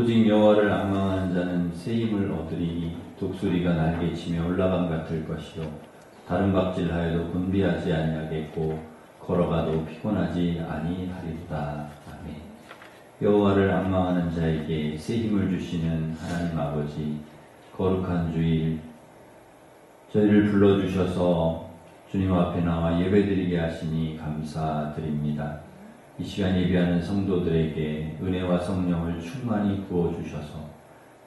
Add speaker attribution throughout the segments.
Speaker 1: 오직 여호와를 앙망하는 자는 새 힘을 얻으리니 독수리가 날개치며 올라감 같을 것이요 다른 박질하여도 곤비하지 아니하겠고 걸어가도 피곤하지 아니하리로다. 아멘. 여호와를 앙망하는 자에게 새 힘을 주시는 하나님 아버지, 거룩한 주일 저희를 불러주셔서 주님 앞에 나와 예배드리게 하시니 감사드립니다. 이 시간 예배하는 성도들에게 은혜와 성령을 충만히 부어주셔서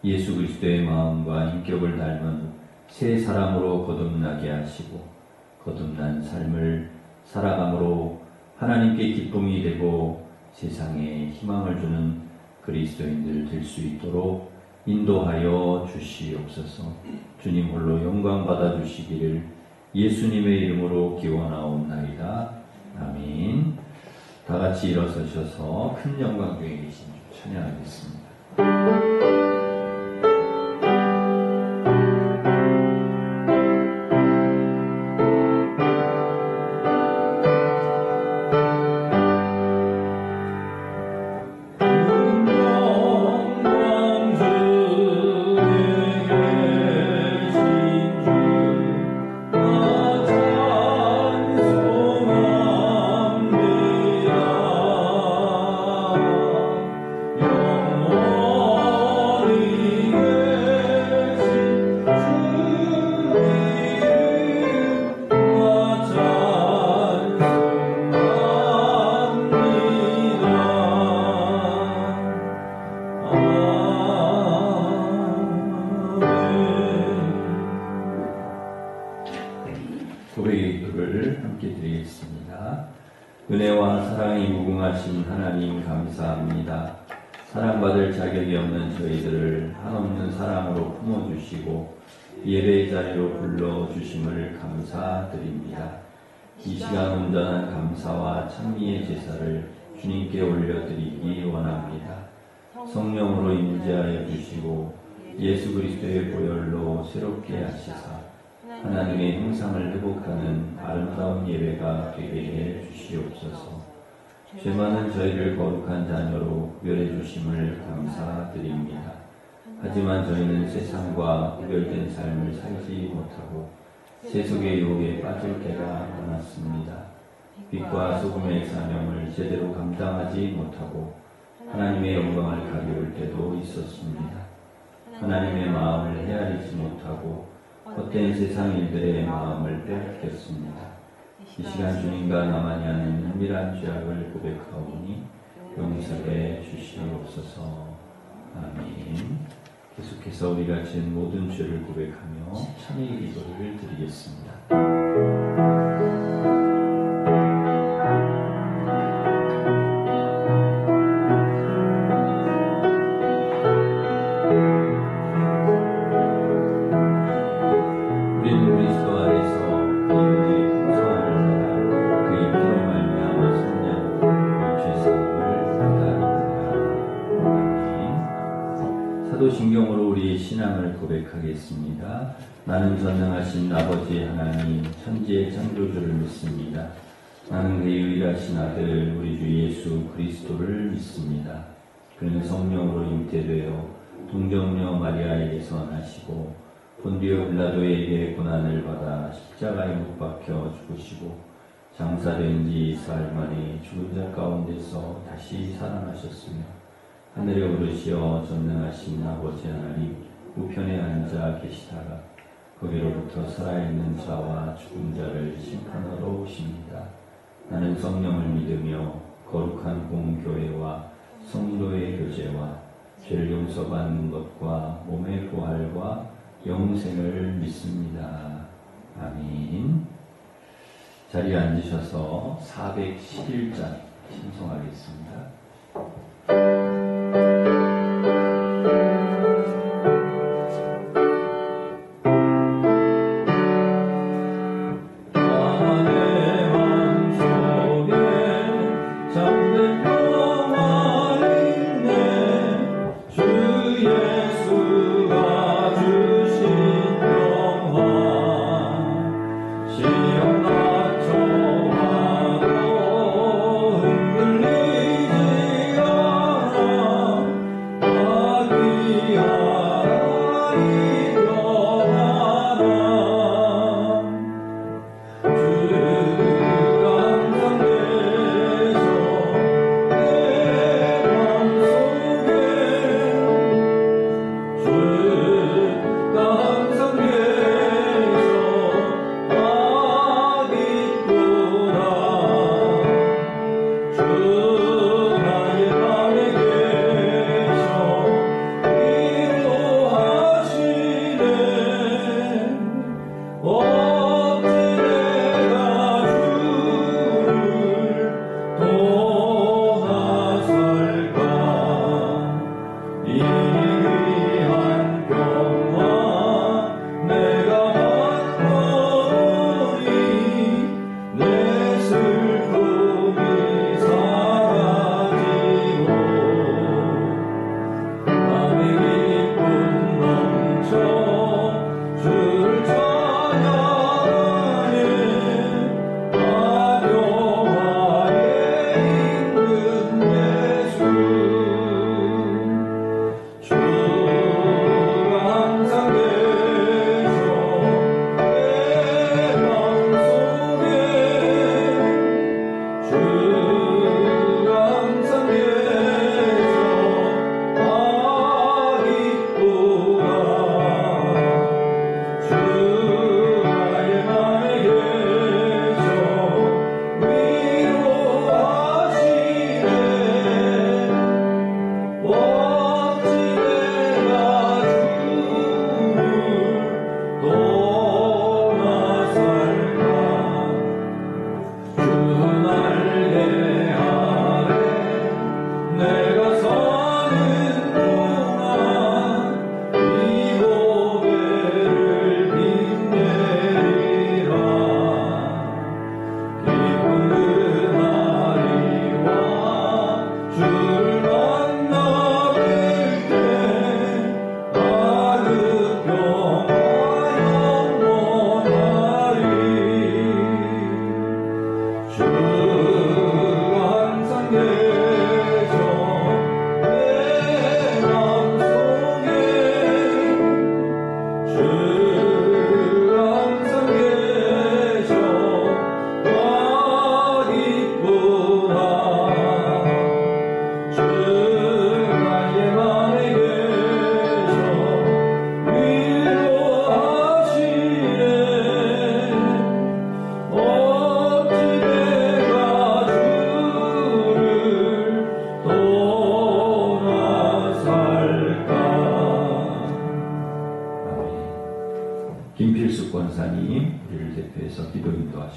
Speaker 1: 예수 그리스도의 마음과 인격을 닮은 새 사람으로 거듭나게 하시고 거듭난 삶을 살아감으로 하나님께 기쁨이 되고 세상에 희망을 주는 그리스도인들 될 수 있도록 인도하여 주시옵소서. 주님 홀로 영광 받아 주시기를 예수님의 이름으로 기원하옵나이다. 아멘. 다 같이 일어서셔서 큰 영광 중에 계신 주 찬양하겠습니다. 고백의 기도를 함께 드리겠습니다. 은혜와 사랑이 무궁하신 하나님 감사합니다. 사랑받을 자격이 없는 저희들을 한없는 사랑으로 품어주시고 예배의 자리로 불러주심을 감사드립니다. 이 시간 온전한 감사와 찬미의 제사를 주님께 올려드리기 원합니다. 성령으로 임재하여 주시고 예수 그리스도의 보혈로 새롭게 하시사 하나님의 형상을 회복하는 아름다운 예배가 되게 해 주시옵소서. 죄 많은 저희를 거룩한 자녀로 구별해 주심을 감사드립니다. 하지만 저희는 세상과 구별된 삶을 살지 못하고 세속의 유혹에 빠질 때가 많았습니다. 빛과 소금의 사명을 제대로 감당하지 못하고 하나님의 영광을 가리울 때도 있었습니다. 하나님의 마음을 헤아리지 못하고 헛된 세상 일들의 마음을 빼앗겼습니다. 이 시간 주님과 나만이 하는 은밀한 죄악을 고백하오니 용서해 주시옵소서. 아멘. 계속해서 우리가 지은 모든 죄를 고백하며 참회 기도를 드리겠습니다. 사도신경으로 우리의 신앙을 고백하겠습니다. 나는 전능하신 아버지 하나님 천지의 창조주를 믿습니다. 나는 그의 유일하신 아들 우리 주 예수 그리스도를 믿습니다. 그는 성령으로 잉태되어 동정녀 마리아에게서 나시고 본디오 빌라도에게 고난을 받아 십자가에 못 박혀 죽으시고 장사된 지 사흘 만에 죽은 자 가운데서 다시 살아나셨으며 하늘에 오르시어 전능하신 아버지 하나님 우편에 앉아 계시다가 거기로부터 살아있는 자와 죽은 자를 심판하러 오십니다. 나는 성령을 믿으며 거룩한 공교회와 성도의 교제와 죄를 용서받는 것과 몸의 부활과 영생을 믿습니다. 아멘. 자리에 앉으셔서 411장 신송하겠습니다.
Speaker 2: 시험 낮춰와도 흔들리지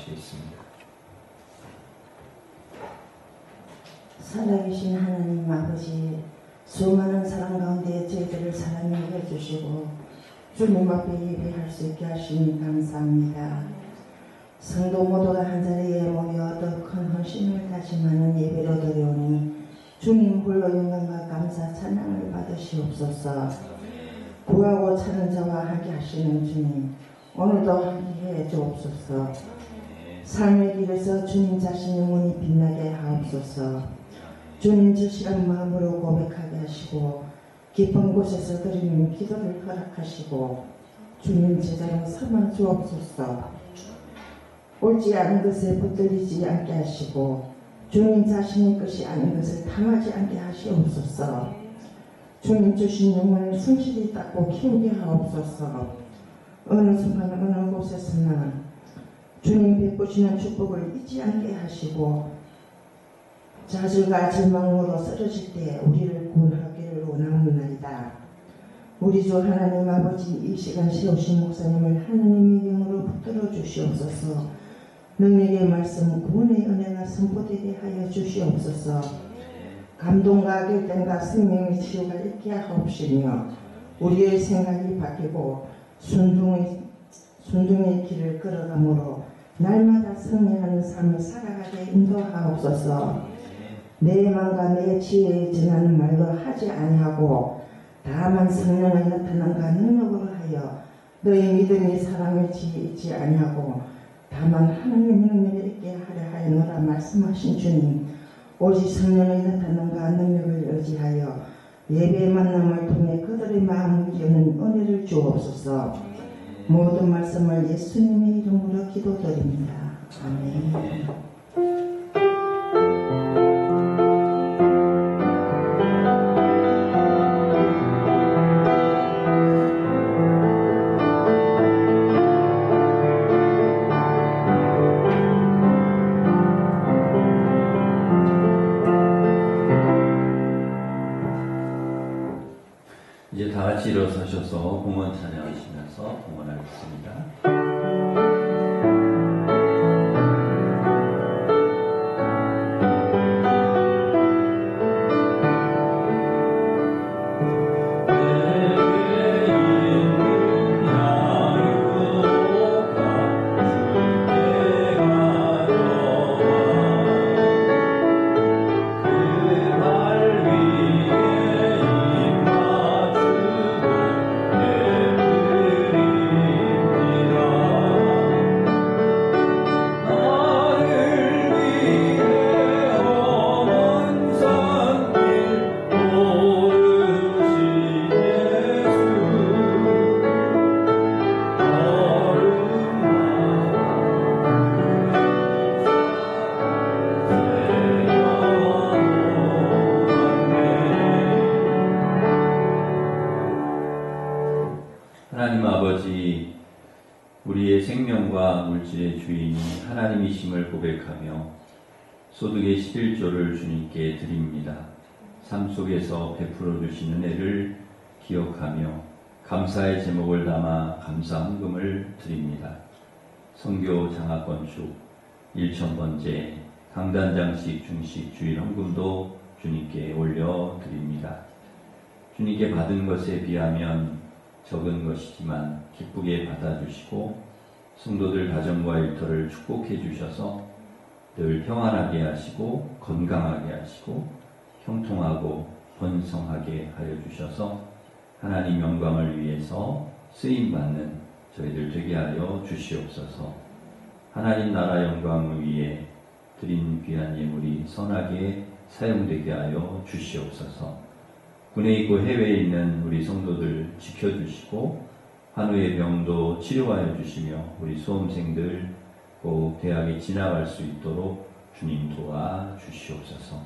Speaker 1: 기도하시겠습니다.
Speaker 2: 살아계신 하나님 아버지, 수많은 사랑 가운데 저희들을 사랑해 해주시고 주님 앞에 예배할 수 있게 하시니 감사합니다. 성도 모두가 한자리에 모여 더 큰 헌신을 다짐하는 예배로 드려오니 주님 홀로 영광과 감사 찬양을 받으시옵소서. 구하고 찾는 자와 함께 하시는 주님, 오늘도 함께해 주옵소서. 삶의 길에서 주님 자신 영혼이 빛나게 하옵소서. 주님 절실한 마음으로 고백하게 하시고 깊은 곳에서 드리는 기도를 허락하시고 주님 제자로 삼아 주옵소서. 옳지 않은 것에 붙들리지 않게 하시고 주님 자신의 것이 아닌 것을 탐하지 않게 하시옵소서. 주님 주신 영혼을 순실히 닦고 키우게 하옵소서. 어느 순간 어느 곳에서나 주님 베푸시는 축복을 잊지 않게 하시고 좌절과 절망으로 쓰러질 때 우리를 구원하기를 원하옵나이다. 우리 주 하나님 아버지, 이 시간 세우신 목사님을 하나님의 영으로 붙들어 주시옵소서. 능력의 말씀, 구원의 은혜가 선포되게 하여 주시옵소서. 감동과 결단과 생명의 치유가 있게 하옵시며 우리의 생각이 바뀌고 순종의 길을 걸어가므로 날마다 승리하는 삶을 살아가게 인도하옵소서. 내 마음과 내 지혜에 전하는 말로 하지 아니하고 다만 성령의 나타남과 능력으로 하여 너희 믿음이 사랑을 지지 아니하고 다만 하나님의 능력을 있게 하려 하였노라 말씀하신 주님, 오직 성령의 나타남과 능력을 의지하여 예배의 만남을 통해 그들의 마음을 여는 은혜를 주옵소서. 모든 말씀을 예수님의 이름으로 기도드립니다. 아멘.
Speaker 1: 이제 다 같이 일어서셔서 봉헌 찬양하시면서 봉헌하겠습니다. 하나님 아버지, 우리의 생명과 물질의 주인이 하나님이심을 고백하며 소득의 11조를 주님께 드립니다. 삶 속에서 베풀어 주신 은혜를 기억하며 감사의 제목을 담아 감사 헌금을 드립니다. 선교 장학건축 1,000번째 강단장식 중식 주일 헌금도 주님께 올려드립니다. 주님께 받은 것에 비하면 적은 것이지만 기쁘게 받아주시고 성도들 가정과 일터를 축복해 주셔서 늘 평안하게 하시고 건강하게 하시고 형통하고 번성하게 하여 주셔서 하나님 영광을 위해서 쓰임받는 저희들 되게 하여 주시옵소서. 하나님 나라 영광을 위해 드린 귀한 예물이 선하게 사용되게 하여 주시옵소서. 군에 있고 해외에 있는 우리 성도들 지켜주시고 환우의 병도 치료하여 주시며 우리 수험생들 꼭 대학에 지나갈 수 있도록 주님 도와주시옵소서.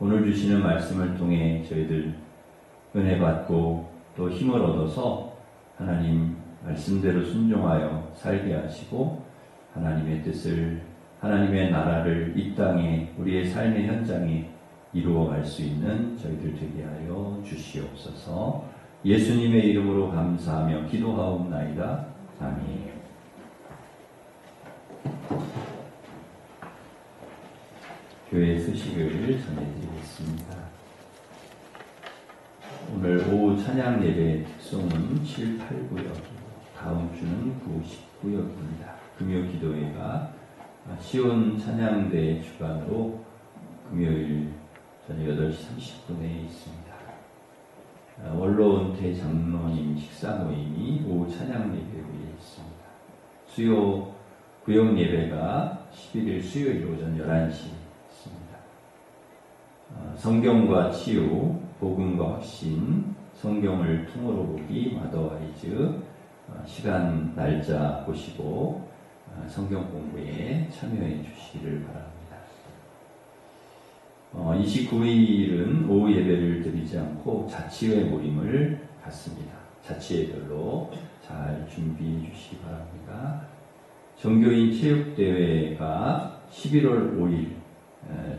Speaker 1: 오늘 주시는 말씀을 통해 저희들 은혜 받고 또 힘을 얻어서 하나님 말씀대로 순종하여 살게 하시고 하나님의 뜻을, 하나님의 나라를 이 땅에 우리의 삶의 현장에 이루어갈 수 있는 저희들 되게 하여 주시옵소서. 예수님의 이름으로 감사하며 기도하옵나이다. 아멘. 교회 소식을 전해드리겠습니다. 오늘 오후 찬양 예배 특송은 7, 8구역, 다음 주는 9, 10구역입니다. 금요 기도회가 시온 찬양대 주관으로 금요일 저녁 8시 30분에 있습니다. 원로은퇴 장로님 식사 모임이 오후 찬양 예배에 있습니다. 수요 구역 예배가 11일 수요일 오전 11시 있습니다. 성경과 치유, 복음과 확신, 성경을 통으로 보기, 마더와이즈, 시간, 날짜 보시고 성경 공부에 참여해 주시기를 바랍니다. 29일은 오후 예배를 드리지 않고 자치회 모임을 갖습니다. 자치회별로 잘 준비해 주시기 바랍니다. 정교인 체육대회가 11월 5일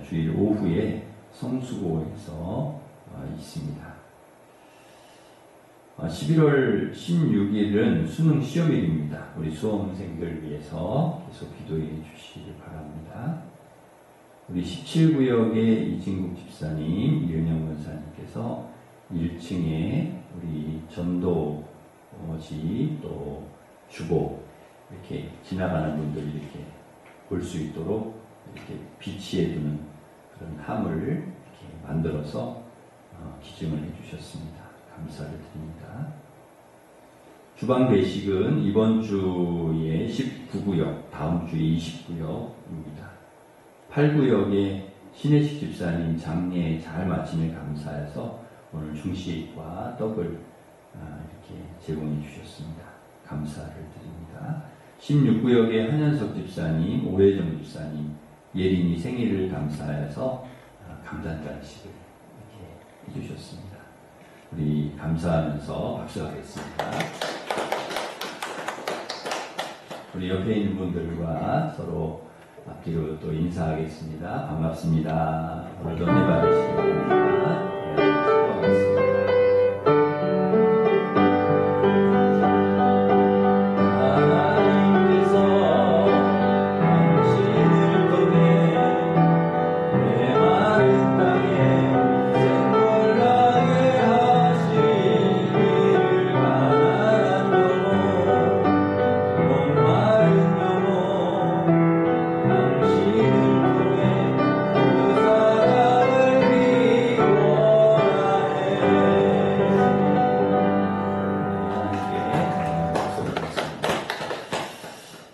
Speaker 1: 주일 오후에 성수고에서 있습니다. 11월 16일은 수능 시험일입니다. 우리 수험생들 위해서 계속 기도해 주시기 바랍니다. 우리 17구역의 이진국 집사님, 이은영 권사님께서 1층에 우리 전도지 또 주보 이렇게 지나가는 분들이 이렇게 볼 수 있도록 이렇게 비치해 두는 그런 함을 이렇게 만들어서 기증을 해주셨습니다. 감사를 드립니다. 주방 배식은 이번 주에 19구역, 다음 주에 20구역입니다. 8구역의 신혜식 집사님 장례 잘 마침에 감사해서 오늘 중식과 떡을 이렇게 제공해 주셨습니다. 감사를 드립니다. 16구역의 한현석 집사님, 오혜정 집사님, 예린이 생일을 감사해서 감단장식을 이렇게 해주셨습니다. 우리 감사하면서 박수하겠습니다. 우리 옆에 있는 분들과 서로 앞뒤로 또 인사하겠습니다. 반갑습니다. 오늘도 은혜 받으시기 바랍니다. 축복하겠습니다.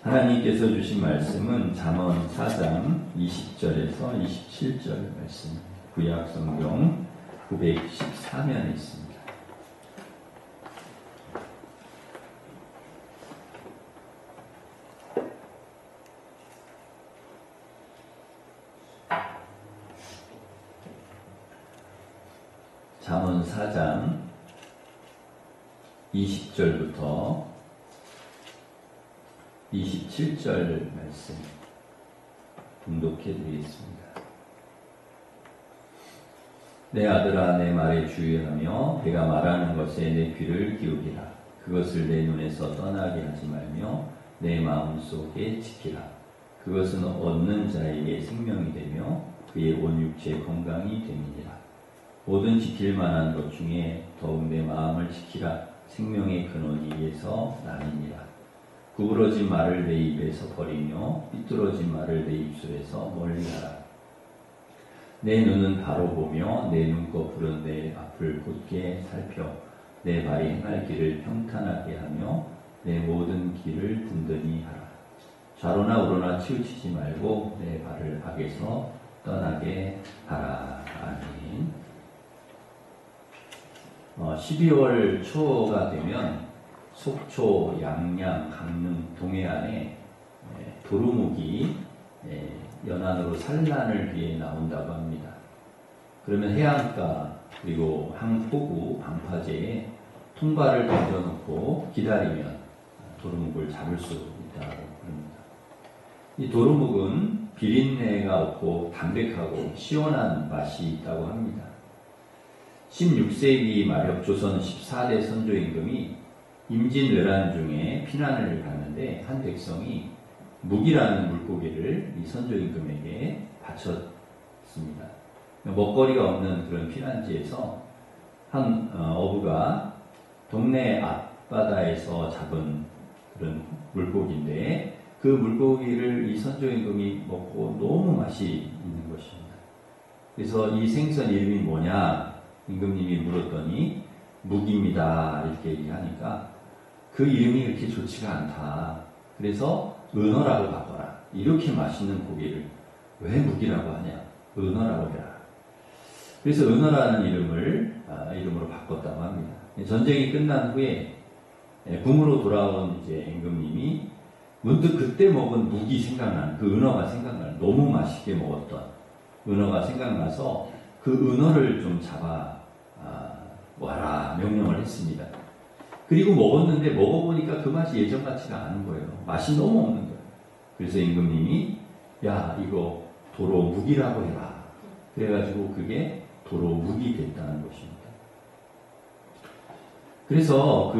Speaker 1: 하나님께서 주신 말씀은 잠언 4장 20절에서 27절 말씀, 구약 성경 914면에 있습니다. 잠언 4장 20절부터 27절 말씀 봉독해 드리겠습니다. 내 아들아, 내 말에 주의하며 내가 말하는 것에 내 귀를 기울이라. 그것을 내 눈에서 떠나게 하지 말며 내 마음속에 지키라. 그것은 얻는 자에게 생명이 되며 그의 온 육체의 건강이 됨이니라. 모든 지킬 만한 것 중에 더욱 내 마음을 지키라. 생명의 근원이 이에서 나느니라. 구부러진 말을 내 입에서 버리며 삐뚤어진 말을 내 입술에서 멀리하라. 내 눈은 바로 보며 내 눈꺼풀은 내 앞을 곧게 살펴 내 발이 행할 길을 평탄하게 하며 내 모든 길을 든든히 하라. 좌로나 우로나 치우치지 말고 내 발을 악에서 떠나게 하라. 아멘. 12월 초가 되면 속초, 양양, 강릉, 동해안에 도루묵이 연안으로 산란을 위해 나온다고 합니다. 그러면 해안가 그리고 항포구, 방파제에 통발을 던져놓고 기다리면 도루묵을 잡을 수 있다고 합니다. 이 도루묵은 비린내가 없고 담백하고 시원한 맛이 있다고 합니다. 16세기 말엽 조선 14대 선조 임금이 임진왜란 중에 피난을 갔는데 한 백성이 묵이라는 물고기를 이 선조 임금에게 바쳤습니다. 먹거리가 없는 그런 피난지에서 한 어부가 동네 앞바다에서 잡은 그런 물고기인데 그 물고기를 이 선조 임금이 먹고 너무 맛이 있는 것입니다. 그래서 이 생선 이름이 뭐냐 임금님이 물었더니 묵입니다 이렇게 얘기하니까 그 이름이 그렇게 좋지가 않다. 그래서 은어라고 바꿔라. 이렇게 맛있는 고기를 왜 묵이라고 하냐? 은어라고 해라. 그래서 은어라는 이름으로 바꿨다고 합니다. 전쟁이 끝난 후에 궁으로 돌아온 이제 임금님이 문득 그때 먹은 묵이 생각나는 그 은어가 생각나는 너무 맛있게 먹었던 은어가 생각나서 그 은어를 좀 잡아 와라 명령을 했습니다. 그리고 먹었는데 먹어보니까 그 맛이 예전 같지가 않은 거예요. 맛이 너무 없는 거예요. 그래서 임금님이 야 이거 도로 묵이라고 해라. 그래가지고 그게 도로 묵이 됐다는 것입니다. 그래서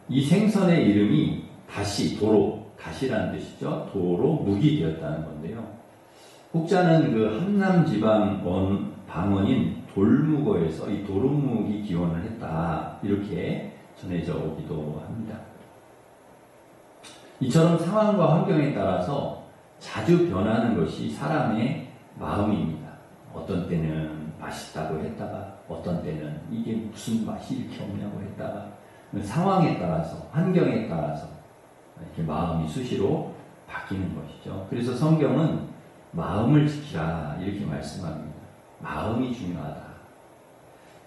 Speaker 1: 이 생선의 이름이 다시라는 뜻이죠. 도로 묵이 되었다는 건데요. 혹자는 그 함남 지방 방언인 돌묵어에서 이 도루묵이 기원을 했다. 이렇게 전해져 오기도 합니다. 이처럼 상황과 환경에 따라서 자주 변하는 것이 사람의 마음입니다. 어떤 때는 맛있다고 했다가 어떤 때는 이게 무슨 맛이 이렇게 없냐고 했다가 상황에 따라서 환경에 따라서 이렇게 마음이 수시로 바뀌는 것이죠. 그래서 성경은 마음을 지키라 이렇게 말씀합니다. 마음이 중요하다.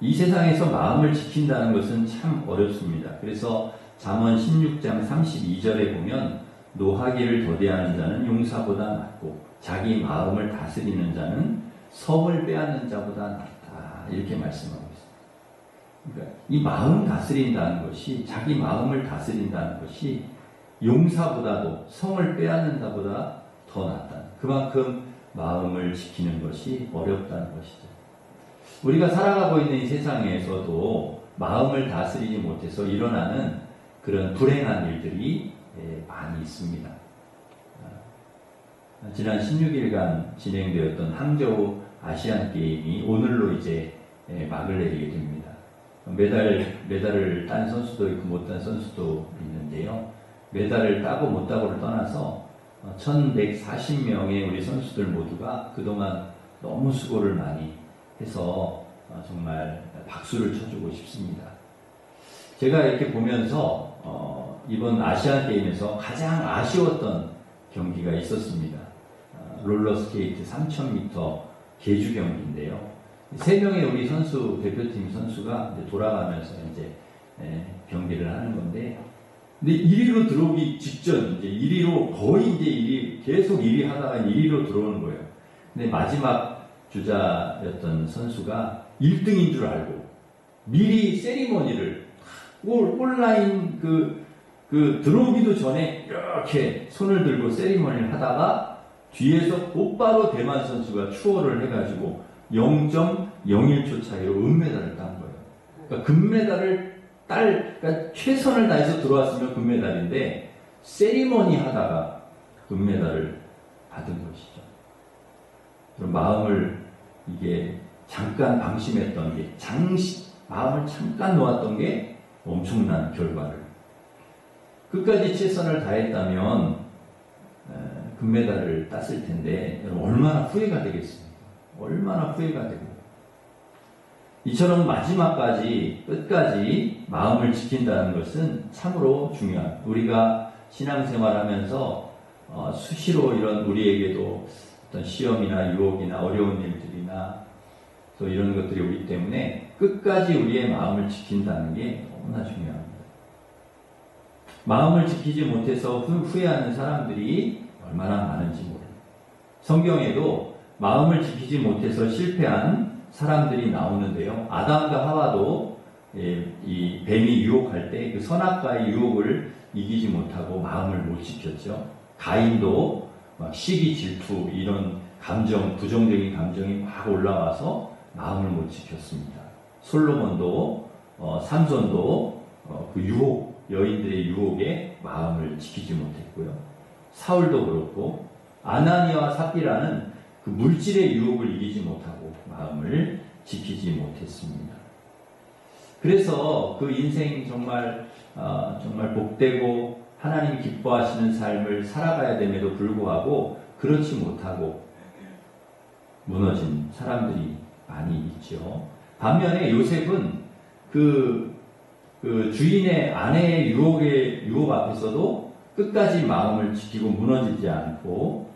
Speaker 1: 이 세상에서 마음을 지킨다는 것은 참 어렵습니다. 그래서 잠언 16장 32절에 보면 노하기를 더디하는 자는 용사보다 낫고 자기 마음을 다스리는 자는 성을 빼앗는 자보다 낫다. 이렇게 말씀하고 있습니다. 그러니까 이 마음 다스린다는 것이 자기 마음을 다스린다는 것이 용사보다도 성을 빼앗는 자보다 더 낫다. 그만큼 마음을 지키는 것이 어렵다는 것이죠. 우리가 살아가고 있는 이 세상에서도 마음을 다스리지 못해서 일어나는 그런 불행한 일들이 많이 있습니다. 지난 16일간 진행되었던 항저우 아시안 게임이 오늘로 이제 막을 내리게 됩니다. 메달을 딴 선수도 있고 못 딴 선수도 있는데요. 메달을 따고 못 따고를 떠나서 1140명의 우리 선수들 모두가 그동안 너무 수고를 많이 해서 정말 박수를 쳐주고 싶습니다. 제가 이렇게 보면서 이번 아시안 게임에서 가장 아쉬웠던 경기가 있었습니다. 롤러스케이트 3000m 계주 경기인데요. 3명의 우리 대표팀 선수가 이제 돌아가면서 이제 경기를 하는 건데, 근데 1위로 들어오기 직전, 이제 1위로 거의 이제 1위, 계속 1위 하다가 1위로 들어오는 거예요. 근데 마지막 주자였던 선수가 1등인 줄 알고 미리 세리머니를 골라인 들어오기도 전에 이렇게 손을 들고 세리머니를 하다가 뒤에서 곧바로 대만 선수가 추월을 해가지고 0.01초 차이로 은메달을 딴 거예요. 그러니까 금메달을 그러니까 최선을 다해서 들어왔으면 금메달인데 세리머니 하다가 금메달을 받은 것이죠. 그럼 마음을 이게 잠깐 방심했던 게 마음을 잠깐 놓았던 게 엄청난 결과를 끝까지 최선을 다했다면 금메달을 땄을 텐데 여러분 얼마나 후회가 되겠습니까? 얼마나 후회가 되고 이처럼 마지막까지 끝까지 마음을 지킨다는 것은 참으로 중요합니다. 우리가 신앙생활하면서 수시로 이런 우리에게도 어떤 시험이나 유혹이나 어려운 일들이나 또 이런 것들이 오기 때문에 끝까지 우리의 마음을 지킨다는 게 너무나 중요합니다. 마음을 지키지 못해서 후회하는 사람들이 얼마나 많은지 모릅니다. 성경에도 마음을 지키지 못해서 실패한 사람들이 나오는데요. 아담과 하와도 이 뱀이 유혹할 때 그 선악과의 유혹을 이기지 못하고 마음을 못 지켰죠. 가인도 막 시기, 질투 이런 부정적인 감정이 막 올라와서 마음을 못 지켰습니다. 솔로몬도 삼손도 그 여인들의 유혹에 마음을 지키지 못했고요. 사울도 그렇고 아나니아와 삽비라는 그 물질의 유혹을 이기지 못하고 마음을 지키지 못했습니다. 그래서 그 인생 정말 복되고 하나님 기뻐하시는 삶을 살아가야 됨에도 불구하고 그렇지 못하고 무너진 사람들이 많이 있죠. 반면에 요셉은 그 주인의 아내의 유혹 앞에서도 끝까지 마음을 지키고 무너지지 않고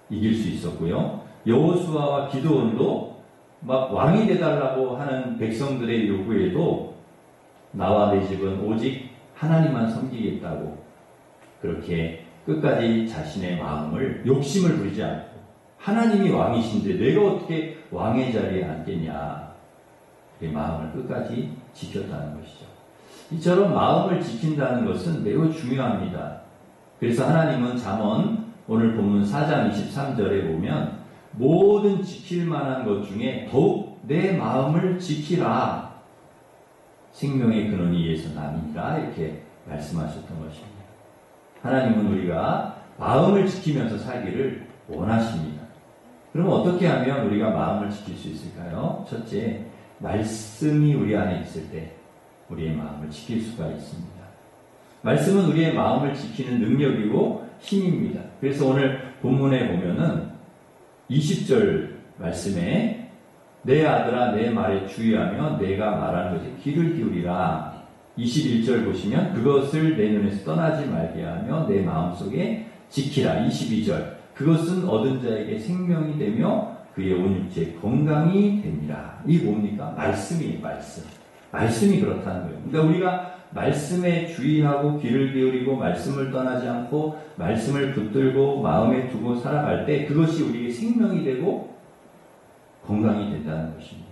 Speaker 1: 이길 수 있었고요. 여호수아와 기드온도 막 왕이 되달라고 하는 백성들의 요구에도 나와 내 집은 오직 하나님만 섬기겠다고 그렇게 끝까지 자신의 마음을 욕심을 부리지 않고 하나님이 왕이신데 내가 어떻게 왕의 자리에 앉겠냐 그 마음을 끝까지 지켰다는 것이죠. 이처럼 마음을 지킨다는 것은 매우 중요합니다. 그래서 하나님은 잠언 오늘 본문 4장 23절에 보면 모든 지킬 만한 것 중에 더욱 내 마음을 지키라. 생명의 근원이 이에서 남이니라 이렇게 말씀하셨던 것입니다. 하나님은 우리가 마음을 지키면서 살기를 원하십니다. 그럼 어떻게 하면 우리가 마음을 지킬 수 있을까요? 첫째, 말씀이 우리 안에 있을 때 우리의 마음을 지킬 수가 있습니다. 말씀은 우리의 마음을 지키는 능력이고 힘입니다. 그래서 오늘 본문에 보면은 20절 말씀에 내 아들아 내 말에 주의하며 내가 말하는 것에 귀를 기울이라. 21절 보시면 그것을 내 눈에서 떠나지 말게 하며 내 마음속에 지키라. 22절 그것은 얻은 자에게 생명이 되며 그의 온 육체에 건강이 됩니다. 이게 뭡니까? 말씀이에요. 말씀이 그렇다는 거예요. 그러니까 우리가 말씀에 주의하고 귀를 기울이고 말씀을 떠나지 않고 말씀을 붙들고 마음에 두고 살아갈 때 그것이 우리에게 생명이 되고 건강이 된다는 것입니다.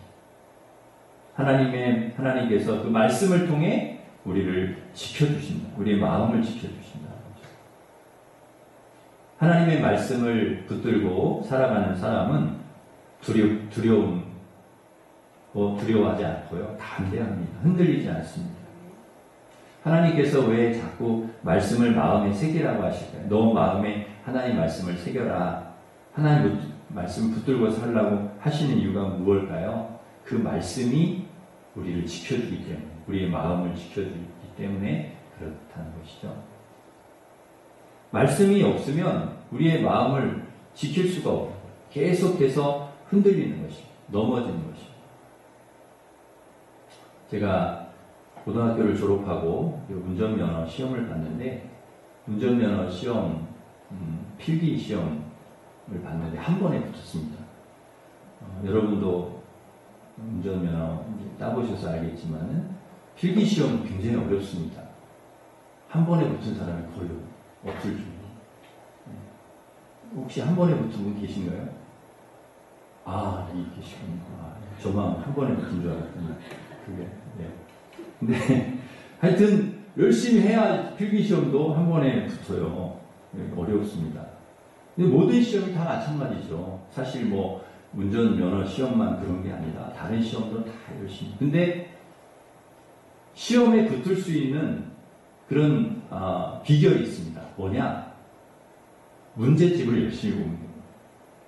Speaker 1: 하나님께서 그 말씀을 통해 우리를 지켜주신다. 우리의 마음을 지켜주신다. 하나님의 말씀을 붙들고 살아가는 사람은 두려워하지 않고요. 담대합니다. 흔들리지 않습니다. 하나님께서 왜 자꾸 말씀을 마음에 새기라고 하실까요? 너 마음에 하나님 말씀을 새겨라. 하나님 말씀을 붙들고 살라고 하시는 이유가 무엇일까요? 그 말씀이 우리를 지켜주기 때문에, 우리의 마음을 지켜주기 때문에 그렇다는 것이죠. 말씀이 없으면 우리의 마음을 지킬 수가 없고 계속해서 흔들리는 것입니다. 넘어지는 것입니다. 제가 고등학교를 졸업하고 운전면허 시험을 봤는데 운전면허 시험 필기 시험을 봤는데 한 번에 붙었습니다. 여러분도 운전면허 따보셔서 알겠지만은 필기 시험은 굉장히 어렵습니다. 한 번에 붙은 사람이 거의 없을 줄이에요. 혹시 한 번에 붙은 분 계신가요? 계시군요. 저만 한 번에 붙은 줄 알았더니 그게 근데 하여튼 열심히 해야 필기시험도 한 번에 붙어요. 어렵습니다. 근데 모든 시험이 다 마찬가지죠. 사실 운전면허 시험만 그런 게 아니라 다른 시험도 다 열심히. 근데 시험에 붙을 수 있는 그런 비결이 있습니다. 뭐냐? 문제집을 열심히 보면 됩니다.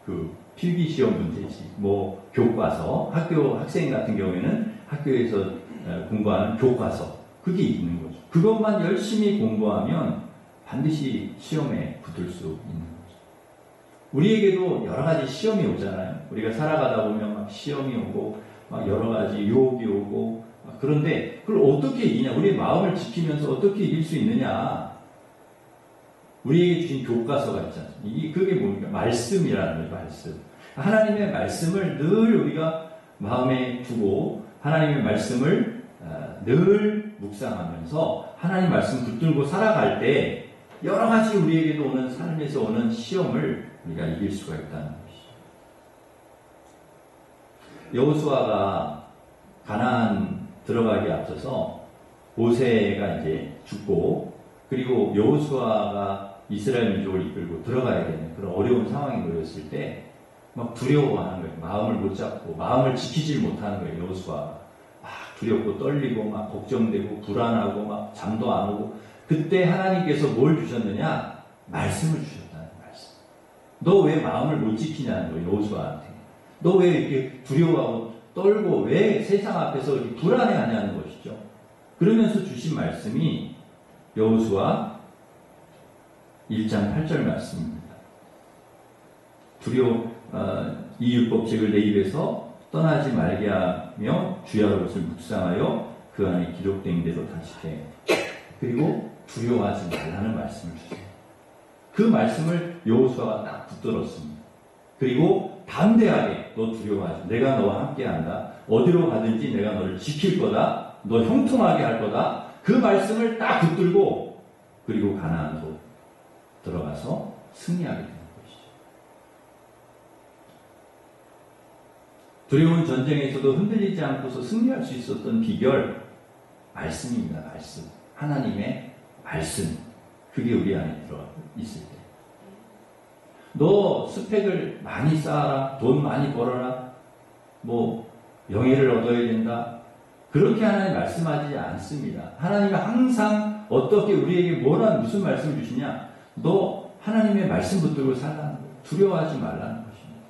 Speaker 1: 그 필기시험 문제집, 교과서, 학생 같은 경우에는 학교에서 공부하는 교과서, 그게 있는 거죠. 그것만 열심히 공부하면 반드시 시험에 붙을 수 있는 거죠. 우리에게도 여러 가지 시험이 오잖아요. 우리가 살아가다 보면 막 시험이 오고, 막 여러 가지 유혹이 오고, 그런데 그걸 어떻게 이기냐? 우리의 마음을 지키면서 어떻게 이길 수 있느냐? 우리에게 주신 교과서가 있지 않습니까? 그게 뭡니까? 말씀이라는 거예요, 말씀. 하나님의 말씀을 늘 우리가 마음에 두고 하나님의 말씀을 늘 묵상하면서 하나님 말씀 붙들고 살아갈 때 여러 가지 우리에게도 오는 삶에서 오는 시험을 우리가 이길 수가 있다는 것이죠. 여호수아가 가나안 들어가기에 앞서서 모세가 이제 죽고 그리고 여호수아가 이스라엘 민족을 이끌고 들어가야 되는 그런 어려운 상황에 놓였을 때 막 두려워하는 거예요. 마음을 못 잡고 마음을 지키질 못하는 거예요. 여호수아가 막 두렵고 떨리고 막 걱정되고 불안하고 막 잠도 안 오고 그때 하나님께서 뭘 주셨느냐? 말씀을 주셨다는 말씀. 너 왜 마음을 못 지키냐는 거예요, 여호수아한테. 너 왜 이렇게 두려워하고 떨고 왜 세상 앞에서 이렇게 불안해하냐는 것이죠. 그러면서 주신 말씀이 여호수아 1장 8절 말씀입니다. 이 율법책을 내 입에서 떠나지 말게 하며 주야로 것을 묵상하여 그 안에 기록된 대로 다 지켜. 그리고 두려워하지 말라는 말씀을 주세요. 그 말씀을 여호수아가 딱 붙들었습니다. 그리고 담대하게 너 두려워하지 마. 내가 너와 함께한다. 어디로 가든지 내가 너를 지킬 거다. 너 형통하게 할 거다. 그 말씀을 딱 붙들고 그리고 가나안으로 들어가서 승리하게 되는 것이죠. 두려운 전쟁에서도 흔들리지 않고서 승리할 수 있었던 비결 말씀입니다. 말씀. 하나님의 말씀. 그게 우리 안에 들어가 있을 때. 너 스펙을 많이 쌓아라. 돈 많이 벌어라. 명예를 얻어야 된다. 그렇게 하나님 말씀하지 않습니다. 하나님은 항상 어떻게 우리에게 무슨 말씀을 주시냐? 너 하나님의 말씀 붙들고 살라는 거예요. 두려워하지 말라는 것입니다.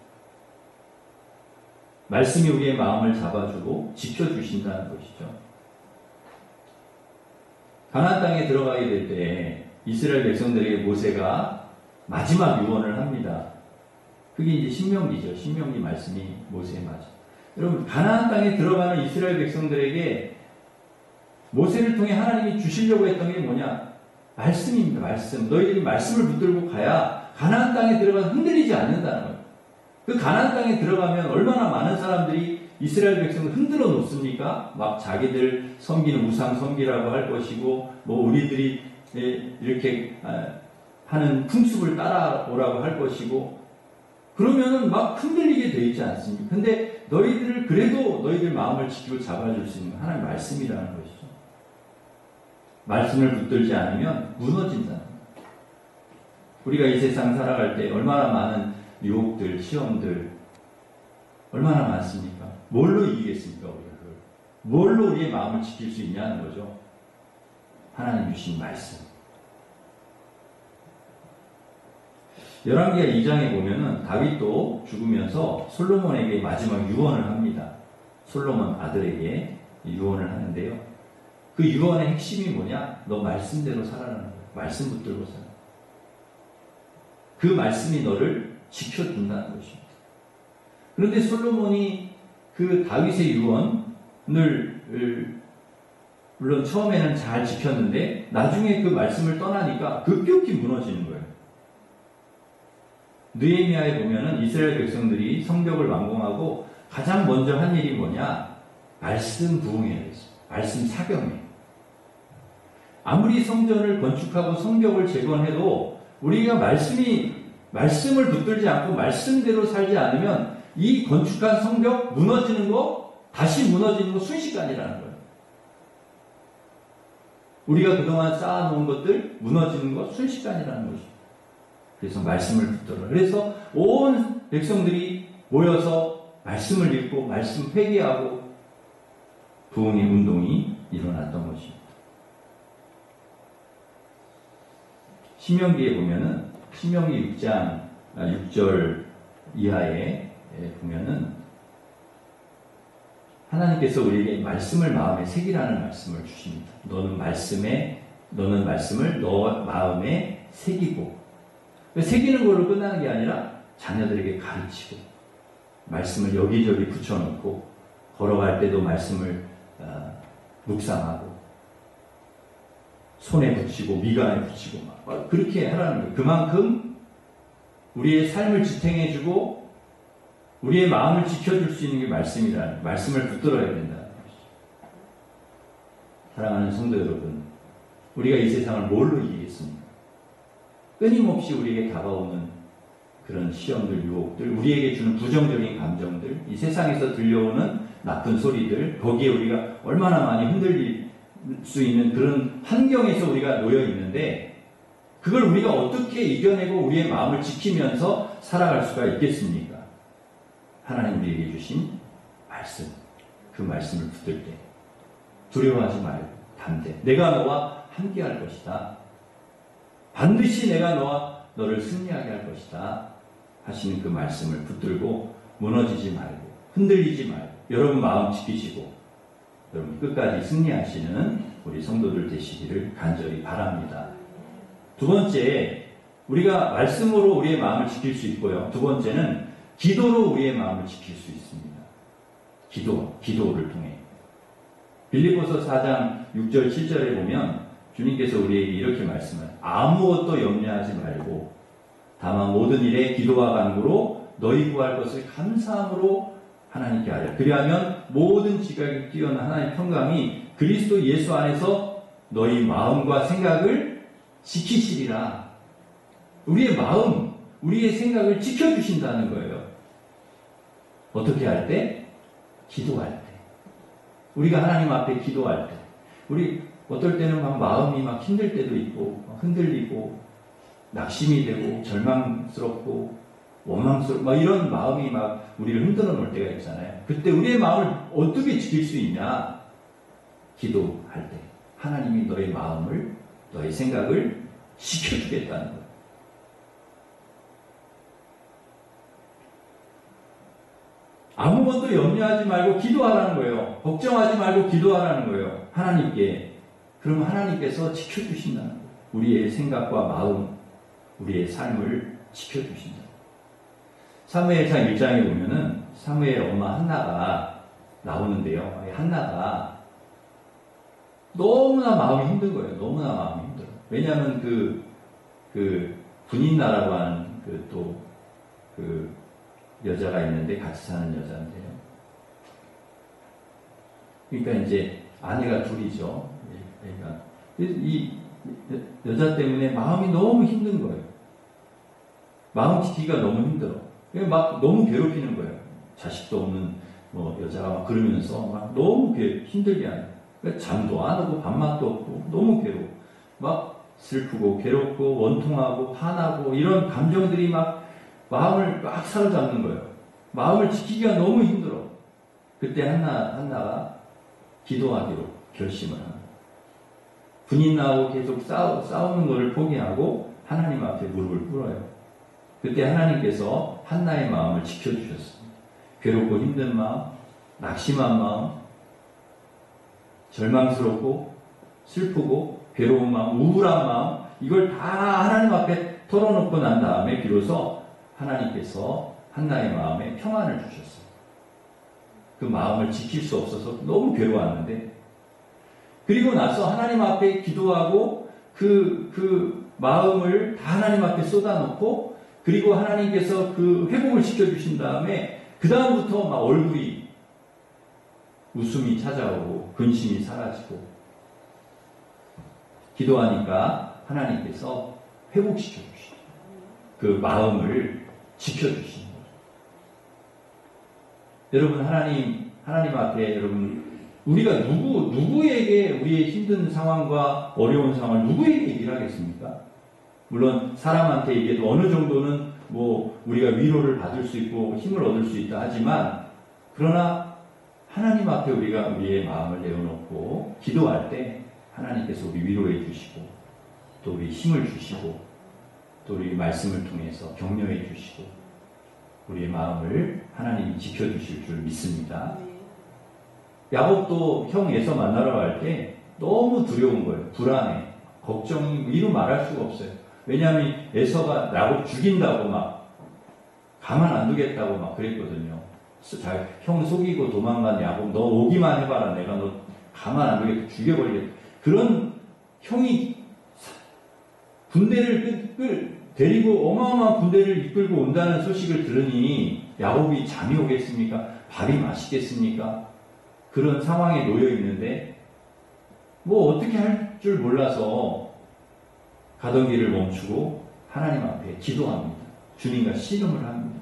Speaker 1: 말씀이 우리의 마음을 잡아주고 지켜주신다는 것이죠. 가나안 땅에 들어가게 될 때 이스라엘 백성들에게 모세가 마지막 유언을 합니다. 그게 이제 신명기죠. 신명기 말씀이 모세의 마지막. 여러분, 가나안 땅에 들어가는 이스라엘 백성들에게 모세를 통해 하나님이 주시려고 했던 게 뭐냐? 말씀입니다. 말씀. 너희들이 말씀을 붙들고 가야 가나안 땅에 들어가서 흔들리지 않는다는 거예요. 그 가나안 땅에 들어가면 얼마나 많은 사람들이 이스라엘 백성을 흔들어 놓습니까? 막 자기들 섬기는 우상 섬기라고 할 것이고, 우리들이 이렇게 하는 풍습을 따라오라고 할 것이고, 그러면은 막 흔들리게 돼 있지 않습니까? 근데 너희들을 그래도 너희들 마음을 지키고 잡아줄 수 있는 하나님의 말씀이라는 것이죠. 말씀을 붙들지 않으면 무너진다는 거예요. 우리가 이 세상 살아갈 때 얼마나 많은 유혹들, 시험들 얼마나 많습니까? 뭘로 이기겠습니까? 우리가 그걸 뭘로 우리의 마음을 지킬 수 있냐는 거죠. 하나님 주신 말씀. 열왕기하 2장에 보면은 다윗도 죽으면서 솔로몬에게 마지막 유언을 합니다. 솔로몬 아들에게 유언을 하는데요. 그 유언의 핵심이 뭐냐? 너 말씀대로 살아라는 거예요. 말씀 붙들고 살아. 그 말씀이 너를 지켜준다는 것입니다. 그런데 솔로몬이 그 다윗의 유언을 물론 처음에는 잘 지켰는데 나중에 그 말씀을 떠나니까 급격히 무너지는 거예요. 느헤미야에 보면은 이스라엘 백성들이 성벽을 완공하고 가장 먼저 한 일이 뭐냐? 말씀 부흥회를 했어요. 말씀 사경회. 아무리 성전을 건축하고 성벽을 재건해도 우리가 말씀을 붙들지 않고 말씀대로 살지 않으면 이 건축한 성벽 무너지는 거, 다시 무너지는 거 순식간이라는 거예요. 우리가 그동안 쌓아놓은 것들 무너지는 거 순식간이라는 것이죠. 그래서 말씀을 붙들어. 그래서 온 백성들이 모여서 말씀을 읽고 말씀 회개하고 부흥의 운동이 일어났던 것입니다. 신명기에 보면은 신명기 6장 6절 이하에 보면은 하나님께서 우리에게 말씀을 마음에 새기라는 말씀을 주십니다. 너는 말씀을 너 마음에 새기고, 새기는 걸로 끝나는 게 아니라 자녀들에게 가르치고 말씀을 여기저기 붙여놓고 걸어갈 때도 말씀을 묵상하고 손에 붙이고 미간에 붙이고 막 그렇게 하라는 거예요. 그만큼 우리의 삶을 지탱해주고 우리의 마음을 지켜줄 수 있는 게 말씀이라는, 말씀을 붙들어야 된다는 것이죠. 사랑하는 성도 여러분, 우리가 이 세상을 뭘로 이기겠습니까? 끊임없이 우리에게 다가오는 그런 시험들, 유혹들, 우리에게 주는 부정적인 감정들, 이 세상에서 들려오는 나쁜 소리들, 거기에 우리가 얼마나 많이 흔들릴 수 있는 그런 환경에서 우리가 놓여 있는데, 그걸 우리가 어떻게 이겨내고 우리의 마음을 지키면서 살아갈 수가 있겠습니까? 하나님 우리에게 주신 말씀, 그 말씀을 붙들 때 두려워하지 말고 담대. 내가 너와 함께 할 것이다. 반드시 내가 너를 승리하게 할 것이다 하시는 그 말씀을 붙들고 무너지지 말고 흔들리지 말고 여러분 마음 지키시고 여러분 끝까지 승리하시는 우리 성도들 되시기를 간절히 바랍니다. 두 번째, 우리가 말씀으로 우리의 마음을 지킬 수 있고요. 두 번째는 기도로 우리의 마음을 지킬 수 있습니다. 기도를 통해. 빌립보서 4장 6절 7절에 보면 주님께서 우리에게 이렇게 말씀해요. 아무것도 염려하지 말고 다만 모든 일에 기도와 간구로 너희 구할 것을 감사함으로 하나님께 하려. 그리하면 모든 지각이 뛰어난 하나님의 평강이 그리스도 예수 안에서 너희 마음과 생각을 지키시리라. 우리의 마음, 우리의 생각을 지켜주신다는 거예요. 어떻게 할 때? 기도할 때. 우리가 하나님 앞에 기도할 때. 우리 어떨 때는 막 마음이 막 힘들 때도 있고 흔들리고 낙심이 되고 절망스럽고 원망스럽고 막 이런 마음이 막 우리를 흔들어 놓을 때가 있잖아요. 그때 우리의 마음을 어떻게 지킬 수 있냐? 기도할 때 하나님이 너의 마음을 너의 생각을 지켜주겠다는 거예요. 아무것도 염려하지 말고 기도하라는 거예요. 걱정하지 말고 기도하라는 거예요. 하나님께. 그러면 하나님께서 지켜주신다는 거예요. 우리의 생각과 마음, 우리의 삶을 지켜주신다. 사무엘상 1장에 보면은 사무엘 엄마 한나가 나오는데요. 한나가 너무나 마음이 힘든 거예요. 너무나 마음이 힘들어요. 왜냐하면 그 분인나라고 하는 그 여자가 있는데 같이 사는 여자인데요. 그러니까 이제 아내가 둘이죠. 그러니까 이 여자 때문에 마음이 너무 힘든 거예요. 마음 지키기가 너무 힘들어. 막 너무 괴롭히는 거예요. 자식도 없는 여자가 막 그러면서 막 너무 힘들게 하는. 그러니까 잠도 안 오고 밥맛도 없고 너무 괴로워. 막 슬프고 괴롭고 원통하고 화나고 이런 감정들이 막 마음을 막 사로잡는 거예요. 마음을 지키기가 너무 힘들어. 그때 한나가 기도하기로 결심을 합니다. 분인나하고 계속 싸우는 것을 포기하고 하나님 앞에 무릎을 꿇어요. 그때 하나님께서 한나의 마음을 지켜주셨습니다. 괴롭고 힘든 마음, 낙심한 마음, 절망스럽고 슬프고 괴로운 마음, 우울한 마음, 이걸 다 하나님 앞에 털어놓고 난 다음에 비로소 하나님께서 한나의 마음에 평안을 주셨어요. 그 마음을 지킬 수 없어서 너무 괴로웠는데, 그리고 나서 하나님 앞에 기도하고 그 마음을 다 하나님 앞에 쏟아놓고, 그리고 하나님께서 그 회복을 시켜주신 다음에 그 다음부터 막 얼굴이 웃음이 찾아오고 근심이 사라지고, 기도하니까 하나님께서 회복시켜주시고 그 마음을 지켜주시는 거죠. 여러분, 하나님 앞에 여러분, 우리가 누구에게 우리의 힘든 상황과 어려운 상황을 누구에게 얘기를 하겠습니까? 물론 사람한테 얘기해도 어느 정도는 우리가 위로를 받을 수 있고 힘을 얻을 수 있다 하지만, 그러나 하나님 앞에 우리가 우리의 마음을 내어놓고 기도할 때 하나님께서 우리 위로해 주시고 또 우리 힘을 주시고 또 우리 말씀을 통해서 격려해 주시고 우리의 마음을 하나님이 지켜주실 줄 믿습니다. 야곱도 형 에서 만나러 갈 때 너무 두려운 거예요. 불안해. 걱정이 이루 말할 수가 없어요. 왜냐하면 에서가 야곱 죽인다고 막 가만 안 두겠다고 막 그랬거든요. 형 속이고 도망간 야곱, 너 오기만 해봐라. 내가 너 가만 안 두겠다. 죽여버리겠다. 그런 형이 군대를 데리고 어마어마한 군대를 이끌고 온다는 소식을 들으니 야곱이 잠이 오겠습니까? 밥이 맛있겠습니까? 그런 상황에 놓여 있는데 어떻게 할 줄 몰라서 가던 길을 멈추고 하나님 앞에 기도합니다. 주님과 씨름을 합니다.